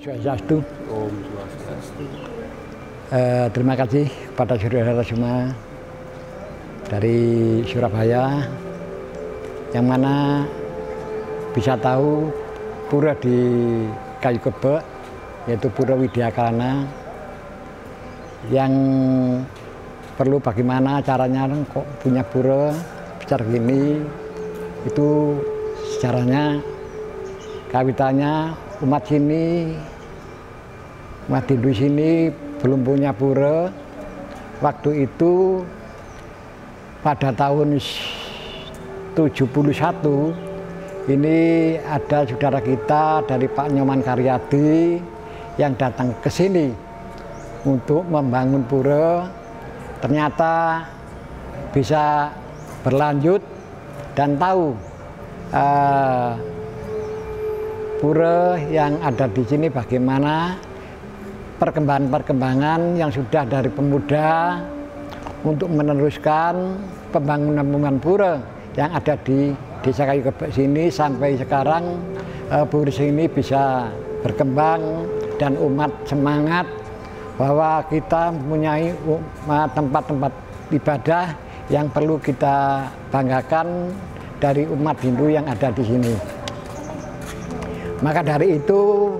Swastiastu. Om Swastiastu. Terima kasih kepada saudara semua dari Surabaya yang mana bisa tahu pura di Kayu Kebek, yaitu Pura Widyakana, yang perlu bagaimana caranya kok punya pura besar gini. Itu sejarahnya, kawitannya umat sini, umat Hindu sini belum punya pura. Waktu itu pada tahun 71 ini ada saudara kita dari Pak Nyoman Karyadi yang datang ke sini untuk membangun pura. Ternyata bisa berlanjut dan tahu pura yang ada di sini bagaimana perkembangan yang sudah dari pemuda untuk meneruskan pembangunan pura yang ada di Desa Kayu Kebek sini sampai sekarang. Pura ini bisa berkembang dan umat semangat bahwa kita mempunyai tempat-tempat ibadah yang perlu kita banggakan dari umat Hindu yang ada di sini. Maka dari itu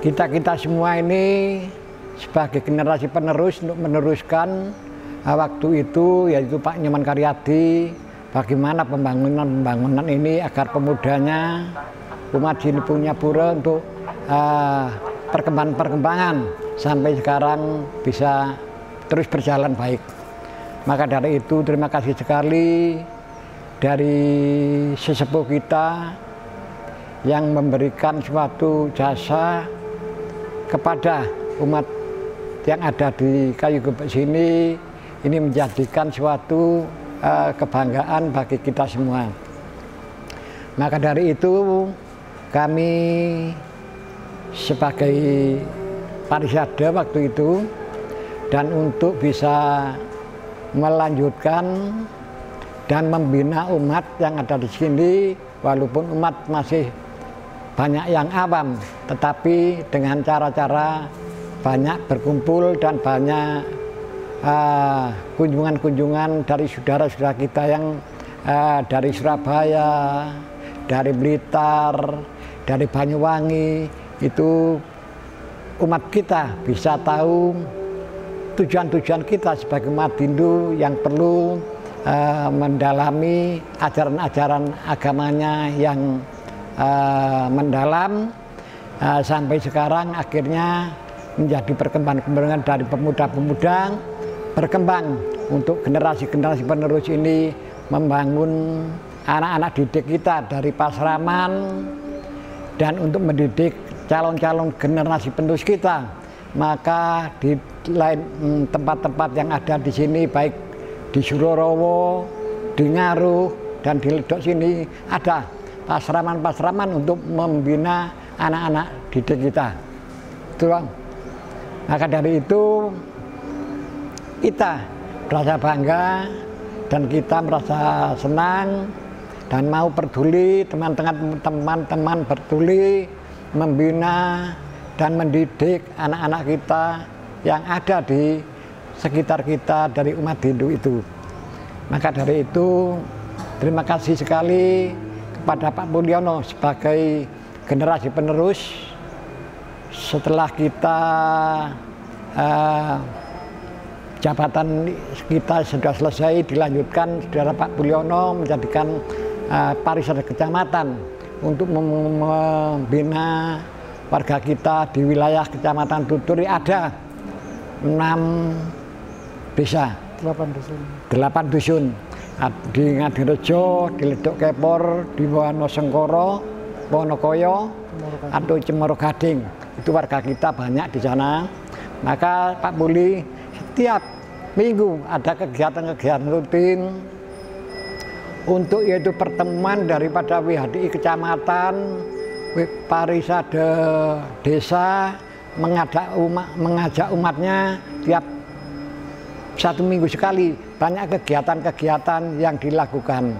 kita semua ini sebagai generasi penerus untuk meneruskan waktu itu, yaitu Pak Nyoman Karyadi, bagaimana pembangunan ini agar pemudanya umat sini punya pura untuk perkembangan sampai sekarang bisa terus berjalan baik. Maka dari itu terima kasih sekali dari sesepuh kita yang memberikan suatu jasa kepada umat yang ada di Kayu Kebek sini. Ini menjadikan suatu kebanggaan bagi kita semua. Maka dari itu kami sebagai parisada waktu itu, dan untuk bisa melanjutkan dan membina umat yang ada di sini, walaupun umat masih banyak yang awam, tetapi dengan cara-cara banyak berkumpul dan banyak kunjungan-kunjungan dari saudara-saudara kita yang dari Surabaya, dari Blitar, dari Banyuwangi. Itu umat kita bisa tahu tujuan-tujuan kita sebagai umat Hindu yang perlu mendalami ajaran-ajaran agamanya yang mendalam, sampai sekarang akhirnya menjadi perkembangan dari pemuda-pemuda berkembang untuk generasi-generasi penerus ini membangun anak-anak didik kita dari Pasraman, dan untuk mendidik calon-calon generasi penerus kita. Maka di lain tempat-tempat yang ada di sini, baik di Surorowo, di Ngaruh, dan di Ledok sini ada pasraman-pasraman untuk membina anak-anak didik kita. Itu, Bang. Maka dari itu kita merasa bangga dan kita merasa senang dan mau peduli, teman-teman peduli membina dan mendidik anak-anak kita yang ada di sekitar kita dari umat Hindu itu. Maka dari itu terima kasih sekali kepada Pak Mulyono sebagai generasi penerus. Setelah kita jabatan kita sudah selesai, dilanjutkan saudara Pak Mulyono menjadikan parisada kecamatan untuk membina warga kita di wilayah Kecamatan Tuturi. Ada 6 desa, 8 dusun di Ngadirejo, di Ledok Kepor, di Wonosengkoro, Wonokoyo, atau Cemoro Gading. Itu warga kita banyak di sana. Maka Pak Muli setiap minggu ada kegiatan-kegiatan rutin untuk, yaitu pertemuan daripada WHDI kecamatan, parisada desa, mengajak umatnya tiap 1 minggu sekali. Banyak kegiatan-kegiatan yang dilakukan,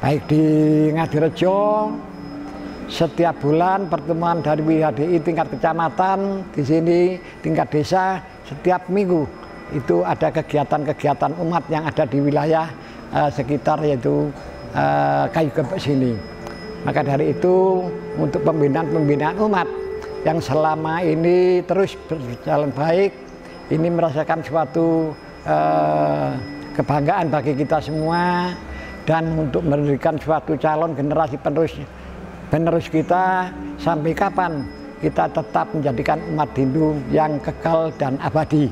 baik di Ngadirejo setiap bulan pertemuan dari WHDI tingkat kecamatan, di sini tingkat desa, setiap minggu itu ada kegiatan-kegiatan umat yang ada di wilayah sekitar yaitu Kayu Gebek sini. Maka dari itu untuk pembinaan umat yang selama ini terus berjalan baik, ini merasakan suatu kebanggaan bagi kita semua, dan untuk memberikan suatu calon generasi penerus kita sampai kapan kita tetap menjadikan umat Hindu yang kekal dan abadi.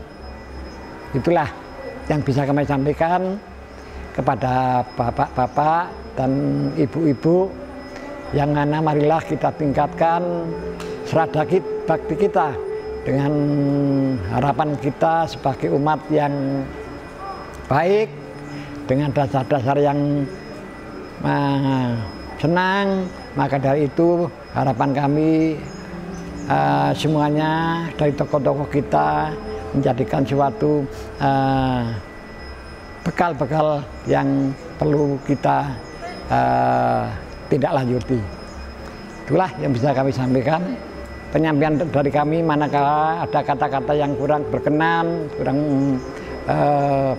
Itulah yang bisa kami sampaikan kepada bapak-bapak dan ibu-ibu, yang mana marilah kita tingkatkan sradakit bakti kita dengan harapan kita sebagai umat yang baik, dengan dasar-dasar yang senang. Maka dari itu harapan kami semuanya dari tokoh-tokoh kita menjadikan suatu bekal-bekal yang perlu kita tidak lanjuti. Itulah yang bisa kami sampaikan. Penyampaian dari kami manakala ada kata-kata yang kurang berkenan, kurang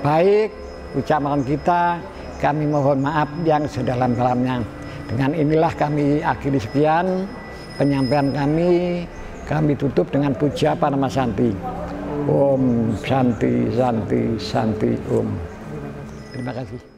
baik ucapan kita, kami mohon maaf yang sedalam-dalamnya. Dengan inilah kami akhiri sekian penyampaian kami tutup dengan puja Parama Santi. Om Santi Santi Santi Om. Terima kasih.